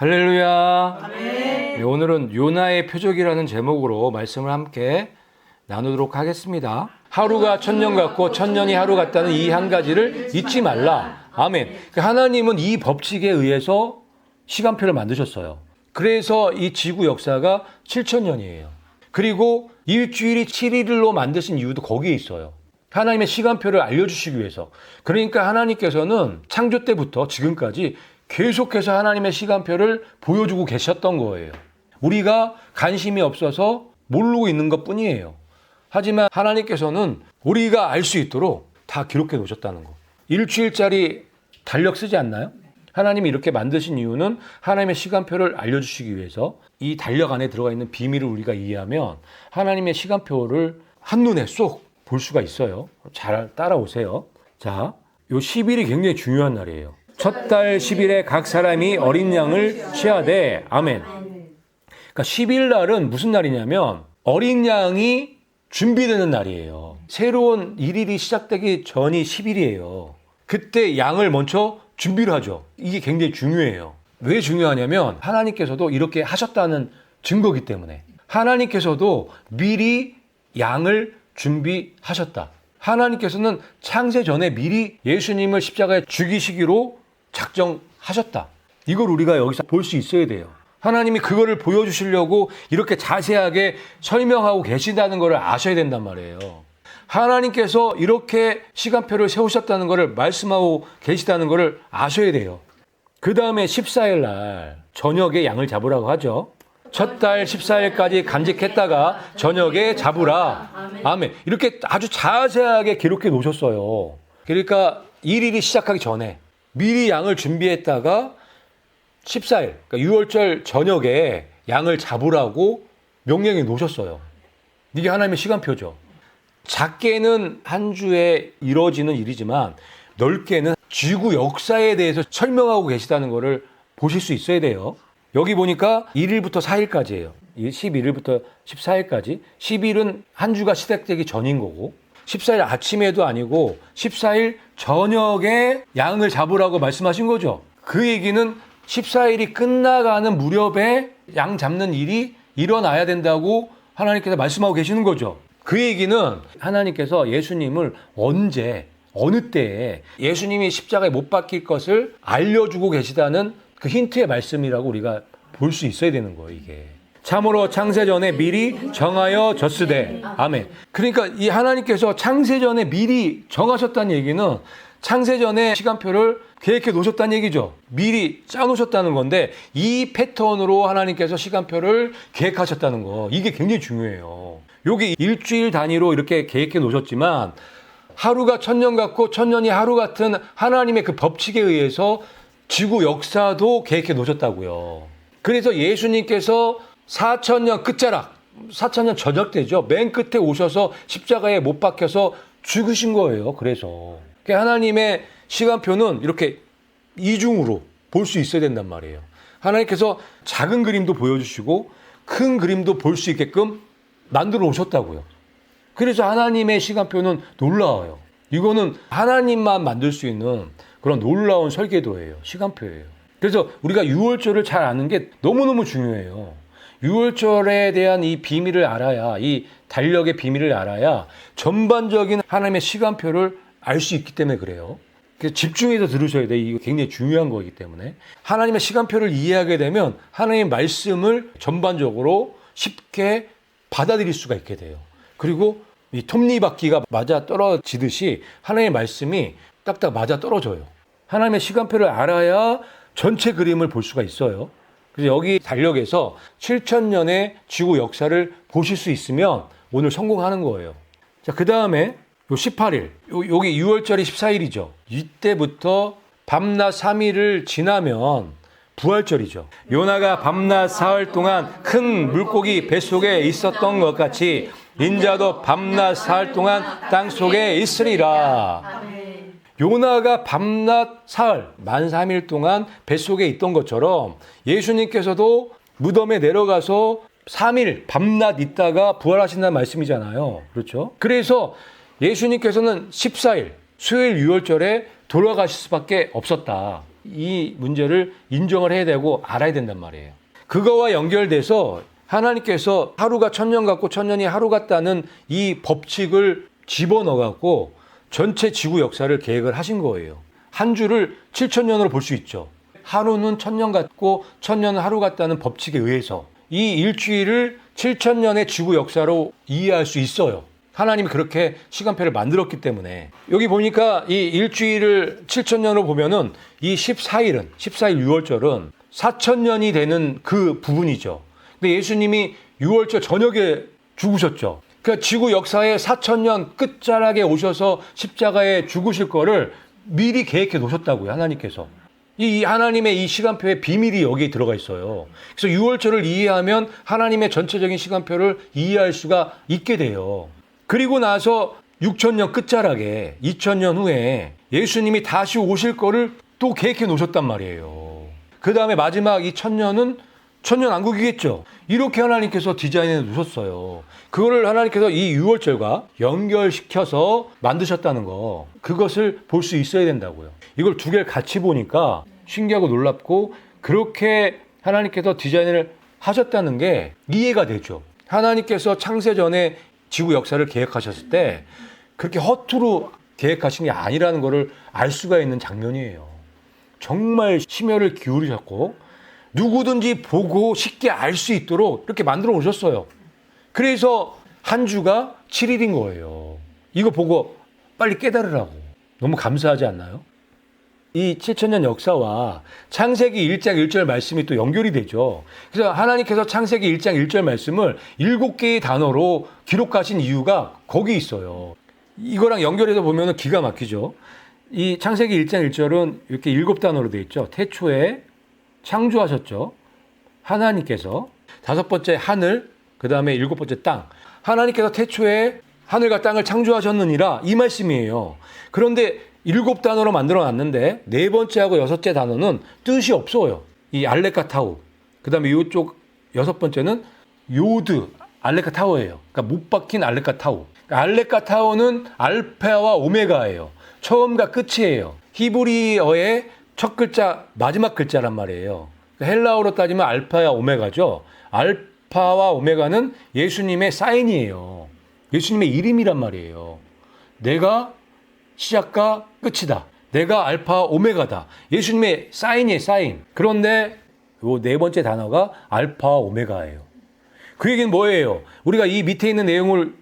할렐루야. 아멘. 네, 오늘은 요나의 표적이라는 제목으로 말씀을 함께 나누도록 하겠습니다. 하루가 천년 같고 천년이 하루 같다는 이 한 가지를 잊지 말라. 아멘. 하나님은 이 법칙에 의해서 시간표를 만드셨어요. 그래서 이 지구 역사가 7천년이에요. 그리고 일주일이 7일로 만드신 이유도 거기에 있어요. 하나님의 시간표를 알려주시기 위해서. 그러니까 하나님께서는 창조 때부터 지금까지 계속해서 하나님의 시간표를 보여주고 계셨던 거예요. 우리가 관심이 없어서 모르고 있는 것 뿐이에요. 하지만 하나님께서는 우리가 알 수 있도록 다 기록해 놓으셨다는 거. 일주일짜리 달력 쓰지 않나요? 하나님이 이렇게 만드신 이유는 하나님의 시간표를 알려주시기 위해서 이 달력 안에 들어가 있는 비밀을 우리가 이해하면 하나님의 시간표를 한눈에 쏙 볼 수가 있어요. 잘 따라오세요. 자, 요 10일이 굉장히 중요한 날이에요. 첫 달 10일에 각 사람이 어린 양을 취하되 아멘. 그러니까 10일 날은 무슨 날이냐면 어린 양이 준비되는 날이에요. 새로운 일일이 시작되기 전이 10일이에요. 그때 양을 먼저 준비를 하죠. 이게 굉장히 중요해요. 왜 중요하냐면 하나님께서도 이렇게 하셨다는 증거이기 때문에. 하나님께서도 미리 양을 준비하셨다. 하나님께서는 창세 전에 미리 예수님을 십자가에 죽이시기로 작정하셨다. 이걸 우리가 여기서 볼 수 있어야 돼요. 하나님이 그거를 보여주시려고 이렇게 자세하게 설명하고 계신다는 것을 아셔야 된단 말이에요. 하나님께서 이렇게 시간표를 세우셨다는 것을 말씀하고 계시다는 것을 아셔야 돼요. 그 다음에 14일 날 저녁에 양을 잡으라고 하죠. 첫 달 14일까지 간직했다가 저녁에 잡으라. 아멘. 이렇게 아주 자세하게 기록해 놓으셨어요. 그러니까 일일이 시작하기 전에 미리 양을 준비했다가 14일, 그러니까 6월절 저녁에 양을 잡으라고 명령해 놓으셨어요. 이게 하나님의 시간표죠. 작게는 한 주에 이루어지는 일이지만 넓게는 지구 역사에 대해서 설명하고 계시다는 것을 보실 수 있어야 돼요. 여기 보니까 1일부터 4일까지예요. 11일부터 14일까지. 10일은 한 주가 시작되기 전인 거고 14일 아침에도 아니고 14일 저녁에 양을 잡으라고 말씀하신 거죠. 그 얘기는 14일이 끝나가는 무렵에 양 잡는 일이 일어나야 된다고 하나님께서 말씀하고 계시는 거죠. 그 얘기는 하나님께서 예수님을 언제, 어느 때에 예수님이 십자가에 못 박힐 것을 알려주고 계시다는 그 힌트의 말씀이라고 우리가 볼 수 있어야 되는 거예요, 이게. 참으로 창세전에 미리 정하여 졌으되. 아멘. 그러니까 이 하나님께서 창세전에 미리 정하셨다는 얘기는 창세전에 시간표를 계획해 놓으셨다는 얘기죠. 미리 짜 놓으셨다는 건데 이 패턴으로 하나님께서 시간표를 계획하셨다는 거. 이게 굉장히 중요해요. 여기 일주일 단위로 이렇게 계획해 놓으셨지만 하루가 천년 같고 천년이 하루 같은 하나님의 그 법칙에 의해서 지구 역사도 계획해 놓으셨다고요. 그래서 예수님께서 4천년 끝자락, 4천년 저녁 때죠. 맨 끝에 오셔서 십자가에 못 박혀서 죽으신 거예요. 그래서 하나님의 시간표는 이렇게 이중으로 볼 수 있어야 된단 말이에요. 하나님께서 작은 그림도 보여주시고 큰 그림도 볼 수 있게끔 만들어 오셨다고요. 그래서 하나님의 시간표는 놀라워요. 이거는 하나님만 만들 수 있는 그런 놀라운 설계도예요. 시간표예요. 그래서 우리가 유월절을 잘 아는 게 너무너무 중요해요. 유월절에 대한 이 비밀을 알아야, 이 달력의 비밀을 알아야 전반적인 하나님의 시간표를 알 수 있기 때문에 그래요. 그래서 집중해서 들으셔야 돼요. 이거 굉장히 중요한 거기 때문에. 하나님의 시간표를 이해하게 되면 하나님의 말씀을 전반적으로 쉽게 받아들일 수가 있게 돼요. 그리고 이 톱니바퀴가 맞아 떨어지듯이 하나님의 말씀이 딱딱 맞아 떨어져요. 하나님의 시간표를 알아야 전체 그림을 볼 수가 있어요. 그래서 여기 달력에서 7천년의 지구 역사를 보실 수 있으면 오늘 성공하는 거예요. 자, 그 다음에 요 18일, 여기 6월절이 14일이죠. 이때부터 밤낮 3일을 지나면 부활절이죠. 요나가 밤낮 사흘 동안 큰 물고기 뱃속에 있었던 것 같이 인자도 밤낮 사흘 동안 땅속에 있으리라. 요나가 밤낮 사흘, 만 3일 동안 뱃속에 있던 것처럼 예수님께서도 무덤에 내려가서 3일 밤낮 있다가 부활하신다는 말씀이잖아요. 그렇죠? 그래서 예수님께서는 14일, 수요일 6월절에 돌아가실 수밖에 없었다. 이 문제를 인정을 해야 되고 알아야 된단 말이에요. 그거와 연결돼서 하나님께서 하루가 천년 같고 천년이 하루 같다는 이 법칙을 집어넣어갖고 전체 지구 역사를 계획을 하신 거예요. 한 주를 7천년으로 볼 수 있죠. 하루는 천년 같고 천년은 하루 같다는 법칙에 의해서 이 일주일을 7천년의 지구 역사로 이해할 수 있어요. 하나님이 그렇게 시간표를 만들었기 때문에. 여기 보니까 이 일주일을 7천년으로 보면은 이 14일 6월절은 4천년이 되는 그 부분이죠. 근데 예수님이 6월절 저녁에 죽으셨죠. 그러니까 지구 역사의 4천년 끝자락에 오셔서 십자가에 죽으실 거를 미리 계획해 놓으셨다고요, 하나님께서. 이 하나님의 이 시간표의 비밀이 여기에 들어가 있어요. 그래서 6월절을 이해하면 하나님의 전체적인 시간표를 이해할 수가 있게 돼요. 그리고 나서 6천년 끝자락에 2000년 후에 예수님이 다시 오실 거를 또 계획해 놓으셨단 말이에요. 그 다음에 마지막 이 천년은 천년왕국이겠죠. 이렇게 하나님께서 디자인해 놓으셨어요. 그거를 하나님께서 이 6월절과 연결시켜서 만드셨다는 거, 그것을 볼 수 있어야 된다고요. 이걸 두 개를 같이 보니까 신기하고 놀랍고, 그렇게 하나님께서 디자인을 하셨다는 게 이해가 되죠. 하나님께서 창세 전에 지구 역사를 계획하셨을 때 그렇게 허투루 계획하신 게 아니라는 것을 알 수가 있는 장면이에요. 정말 심혈을 기울이셨고 누구든지 보고 쉽게 알 수 있도록 이렇게 만들어 오셨어요. 그래서 한 주가 7일인 거예요. 이거 보고 빨리 깨달으라고. 너무 감사하지 않나요? 이 7천년 역사와 창세기 1장 1절 말씀이 또 연결이 되죠. 그래서 하나님께서 창세기 1장 1절 말씀을 7개의 단어로 기록하신 이유가 거기 있어요. 이거랑 연결해서 보면 기가 막히죠. 이 창세기 1장 1절은 이렇게 7단어로 되어 있죠. 태초에 창조하셨죠. 하나님께서. 5번째 하늘, 그 다음에 7번째 땅. 하나님께서 태초에 하늘과 땅을 창조하셨느니라, 이 말씀이에요. 그런데 7단어로 만들어 놨는데 4번째하고 6째 단어는 뜻이 없어요. 이 알레카타우. 그 다음에 이쪽 6번째는 요드 알레카타우예요. 그러니까 못 박힌 알레카타우. 그러니까 알레카타우는 알파와 오메가예요. 처음과 끝이에요. 히브리어의 첫 글자, 마지막 글자란 말이에요. 헬라어로 따지면 알파와 오메가죠. 알파와 오메가는 예수님의 사인이에요. 예수님의 이름이란 말이에요. 내가 시작과 끝이다. 내가 알파 오메가다. 예수님의 사인이에요, 사인. 그런데 요 4번째 단어가 알파와 오메가예요. 그 얘기는 뭐예요? 우리가 이 밑에 있는 내용을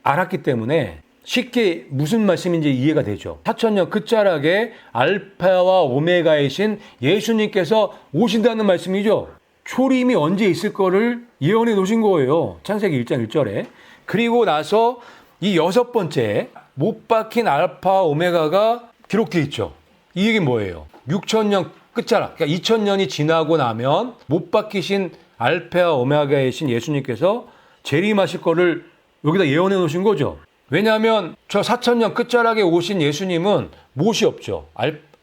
알았기 때문에 쉽게 무슨 말씀인지 이해가 되죠. 4천년 끝자락에 알파와 오메가이신 예수님께서 오신다는 말씀이죠. 초림이 언제 있을 거를 예언해 놓으신 거예요. 창세기 1장 1절에. 그리고 나서 이 6번째 못 박힌 알파 오메가가 기록되어 있죠. 이 얘기는 뭐예요? 6천년 끝자락, 그러니까 2000년이 지나고 나면 못 박히신 알파와 오메가이신 예수님께서 재림하실 거를 여기다 예언해 놓으신 거죠. 왜냐하면 저 4천년 끝자락에 오신 예수님은 못이 없죠.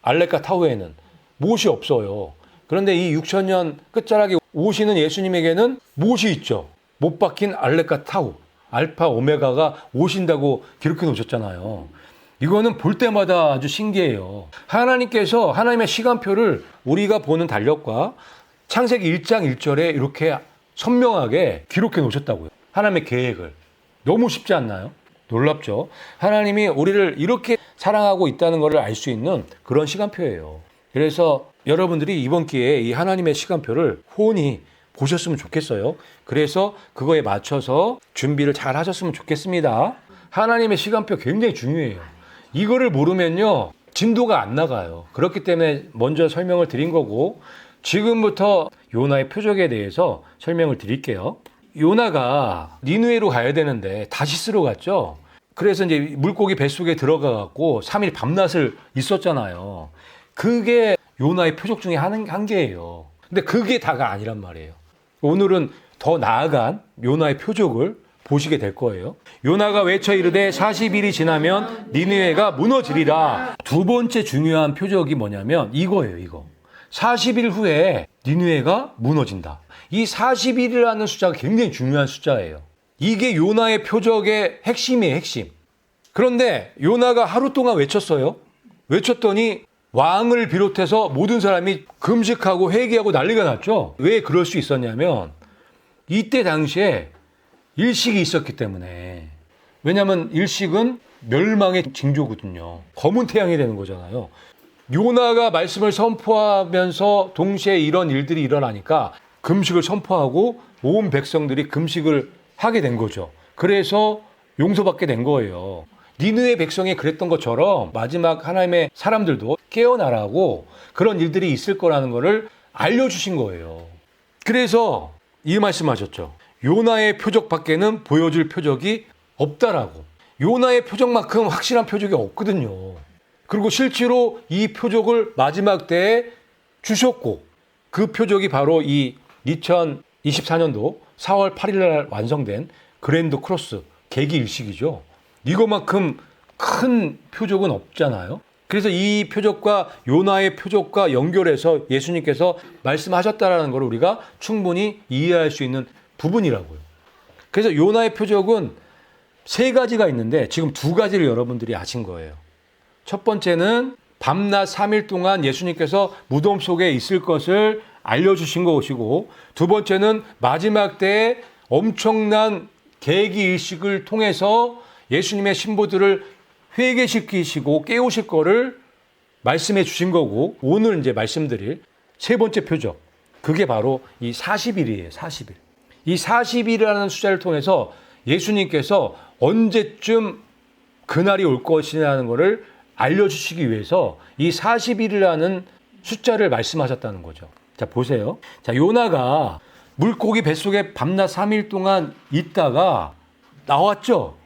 알레카타우에는 못이 없어요. 그런데 이 6천년 끝자락에 오시는 예수님에게는 못이 있죠. 못 박힌 알레카타우, 알파 오메가가 오신다고 기록해 놓으셨잖아요. 이거는 볼 때마다 아주 신기해요. 하나님께서 하나님의 시간표를 우리가 보는 달력과 창세기 1장 1절에 이렇게 선명하게 기록해 놓으셨다고요. 하나님의 계획을. 너무 쉽지 않나요? 놀랍죠? 하나님이 우리를 이렇게 사랑하고 있다는 것을 알 수 있는 그런 시간표예요. 그래서 여러분들이 이번 기회에 이 하나님의 시간표를 혼히 보셨으면 좋겠어요. 그래서 그거에 맞춰서 준비를 잘 하셨으면 좋겠습니다. 하나님의 시간표 굉장히 중요해요. 이거를 모르면요, 진도가 안 나가요. 그렇기 때문에 먼저 설명을 드린 거고, 지금부터 요나의 표적에 대해서 설명을 드릴게요. 요나가 니느웨로 가야 되는데 다시스로 갔죠. 그래서 이제 물고기 뱃속에 들어가 갖고 3일 밤낮을 있었잖아요. 그게 요나의 표적 중에 한 개예요. 근데 그게 다가 아니란 말이에요. 오늘은 더 나아간 요나의 표적을 보시게 될 거예요. 요나가 외쳐 이르되 40일이 지나면 니느웨가 무너지리라. 두 번째 중요한 표적이 뭐냐면 이거예요, 이거. 40일 후에 니느웨가 무너진다. 이 40일이라는 숫자가 굉장히 중요한 숫자예요. 이게 요나의 표적의 핵심이에요, 핵심. 그런데 요나가 하루 동안 외쳤어요. 외쳤더니 왕을 비롯해서 모든 사람이 금식하고 회개하고 난리가 났죠. 왜 그럴 수 있었냐면 이때 당시에 일식이 있었기 때문에. 왜냐하면 일식은 멸망의 징조거든요. 검은 태양이 되는 거잖아요. 요나가 말씀을 선포하면서 동시에 이런 일들이 일어나니까 금식을 선포하고 온 백성들이 금식을 하게 된 거죠. 그래서 용서받게 된 거예요. 니느웨 백성이 그랬던 것처럼 마지막 하나님의 사람들도 깨어나라고 그런 일들이 있을 거라는 거를 알려주신 거예요. 그래서 이 말씀하셨죠. 요나의 표적 밖에는 보여줄 표적이 없다라고. 요나의 표적만큼 확실한 표적이 없거든요. 그리고 실제로 이 표적을 마지막 때에 주셨고 그 표적이 바로 이 2024년도 4월 8일 날 완성된 그랜드 크로스 계기 일식이죠. 이거만큼 큰 표적은 없잖아요. 그래서 이 표적과 요나의 표적과 연결해서 예수님께서 말씀하셨다라는 걸 우리가 충분히 이해할 수 있는 부분이라고요. 그래서 요나의 표적은 세 가지가 있는데 지금 두 가지를 여러분들이 아신 거예요. 첫 번째는 밤낮 3일 동안 예수님께서 무덤 속에 있을 것을 알려주신 것이고, 두 번째는 마지막 때에 엄청난 계기 일식을 통해서 예수님의 신부들을 회개시키시고 깨우실 거를 말씀해 주신 거고, 오늘 이제 말씀드릴 세 번째 표적, 그게 바로 이 40일이에요. 40일. 이 40일이라는 숫자를 통해서 예수님께서 언제쯤 그날이 올 것이라는 것을 알려주시기 위해서 이 40일이라는 숫자를 말씀하셨다는 거죠. 자, 보세요. 자, 요나가 물고기 뱃속에 밤낮 3일 동안 있다가 나왔죠.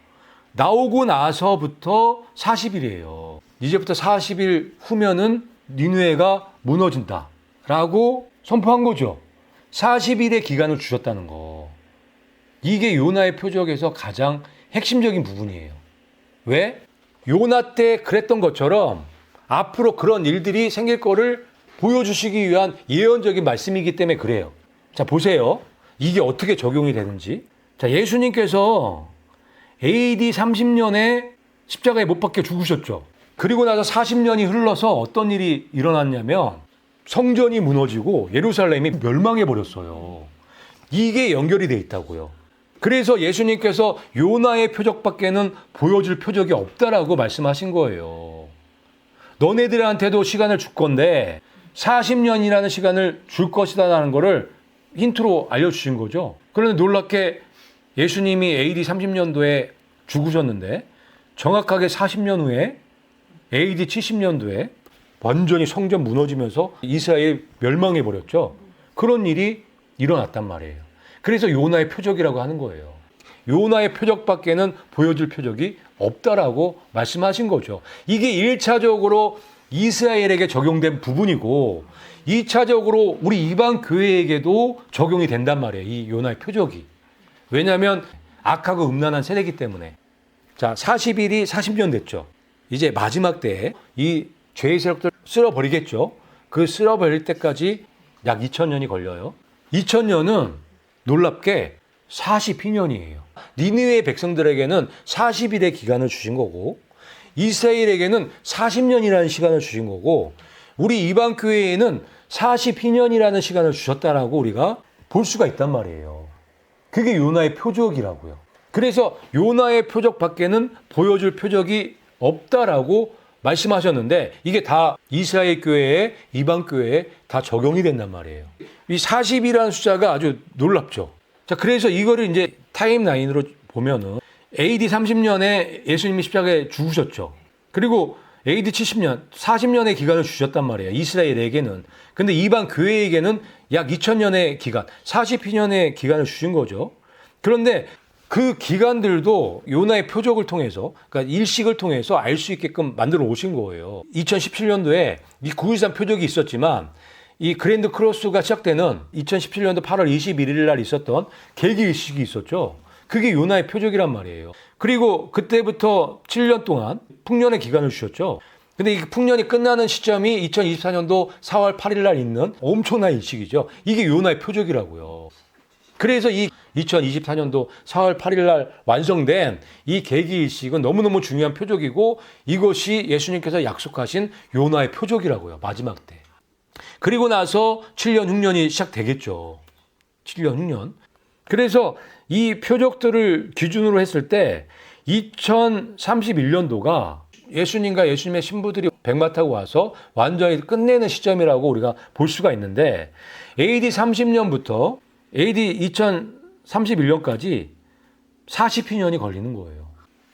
나오고 나서부터 40일이에요. 이제부터 40일 후면은 니느웨가 무너진다 라고 선포한 거죠. 40일의 기간을 주셨다는 거. 이게 요나의 표적에서 가장 핵심적인 부분이에요. 왜? 요나 때 그랬던 것처럼 앞으로 그런 일들이 생길 거를 보여주시기 위한 예언적인 말씀이기 때문에 그래요. 자, 보세요. 이게 어떻게 적용이 되는지. 자, 예수님께서 AD 30년에 십자가에 못 박혀 죽으셨죠. 그리고 나서 40년이 흘러서 어떤 일이 일어났냐면 성전이 무너지고 예루살렘이 멸망해 버렸어요. 이게 연결이 돼 있다고요. 그래서 예수님께서 요나의 표적밖에는 보여줄 표적이 없다라고 말씀하신 거예요. 너네들한테도 시간을 줄 건데 40년이라는 시간을 줄 것이다라는 거를 힌트로 알려주신 거죠. 그런데 놀랍게 예수님이 AD 30년도에 죽으셨는데 정확하게 40년 후에 AD 70년도에 완전히 성전 무너지면서 이스라엘 멸망해 버렸죠. 그런 일이 일어났단 말이에요. 그래서 요나의 표적이라고 하는 거예요. 요나의 표적밖에는 보여줄 표적이 없다라고 말씀하신 거죠. 이게 1차적으로 이스라엘에게 적용된 부분이고 2차적으로 우리 이방 교회에게도 적용이 된단 말이에요. 이 요나의 표적이. 왜냐하면 악하고 음란한 세대이기 때문에. 자, 40일이 40년 됐죠. 이제 마지막 때에 이 죄의 세력들 쓸어버리겠죠. 그 쓸어버릴 때까지 약 2000년이 걸려요. 2000년은 놀랍게 42년이에요. 니느웨 백성들에게는 40일의 기간을 주신 거고 이스라엘에게는 40년이라는 시간을 주신 거고 우리 이방 교회에는 42년이라는 시간을 주셨다라고 우리가 볼 수가 있단 말이에요. 그게 요나의 표적이라고요. 그래서 요나의 표적 밖에는 보여줄 표적이 없다라고 말씀하셨는데 이게 다 이스라엘 교회에 이방 교회에 다 적용이 된단 말이에요. 이 40이라는 숫자가 아주 놀랍죠. 자, 그래서 이거를 이제 타임라인으로 보면은 AD 30년에 예수님이 십자가에 죽으셨죠. 그리고 AD 70년, 40년의 기간을 주셨단 말이에요. 이스라엘에게는. 근데 이방 교회에게는 약 2000년의 기간, 42년의 기간을 주신 거죠. 그런데 그 기간들도 요나의 표적을 통해서, 그러니까 일식을 통해서 알 수 있게끔 만들어 오신 거예요. 2017년도에 이 9.13 표적이 있었지만 이 그랜드 크로스가 시작되는 2017년도 8월 21일 날 있었던 계기 일식이 있었죠. 그게 요나의 표적이란 말이에요. 그리고 그때부터 7년 동안 풍년의 기간을 주셨죠. 근데 이 풍년이 끝나는 시점이 2024년도 4월 8일 날 있는 엄청난 일식이죠. 이게 요나의 표적이라고요. 그래서 이 2024년도 4월 8일 날 완성된 이 계기일식은 너무너무 중요한 표적이고 이것이 예수님께서 약속하신 요나의 표적이라고요. 마지막 때. 그리고 나서 7년 흉년이 시작되겠죠. 7년 흉년. 그래서 이 표적들을 기준으로 했을 때 2031년도가 예수님과 예수님의 신부들이 백마 타고 와서 완전히 끝내는 시점이라고 우리가 볼 수가 있는데 AD 30년부터 AD 2031년까지 40피년이 걸리는 거예요.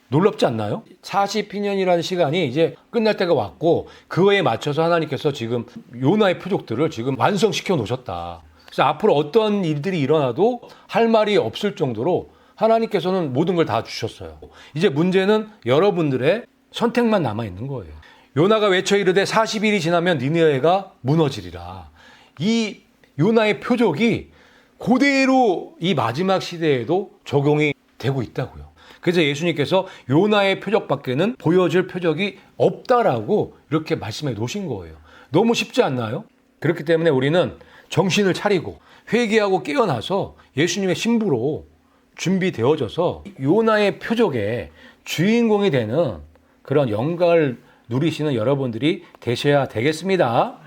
놀랍지 않나요? 40피년이라는 시간이 이제 끝날 때가 왔고 그거에 맞춰서 하나님께서 지금 요나의 표적들을 지금 완성시켜 놓으셨다. 그래서 앞으로 어떤 일들이 일어나도 할 말이 없을 정도로 하나님께서는 모든 걸 다 주셨어요. 이제 문제는 여러분들의 선택만 남아 있는 거예요. 요나가 외쳐 이르되 40일이 지나면 니느웨가 무너지리라. 이 요나의 표적이 그대로 이 마지막 시대에도 적용이 되고 있다고요. 그래서 예수님께서 요나의 표적밖에는 보여줄 표적이 없다라고 이렇게 말씀해 놓으신 거예요. 너무 쉽지 않나요? 그렇기 때문에 우리는 정신을 차리고 회개하고 깨어나서 예수님의 신부로 준비되어져서 요나의 표적의 주인공이 되는 그런 영광을 누리시는 여러분들이 되셔야 되겠습니다.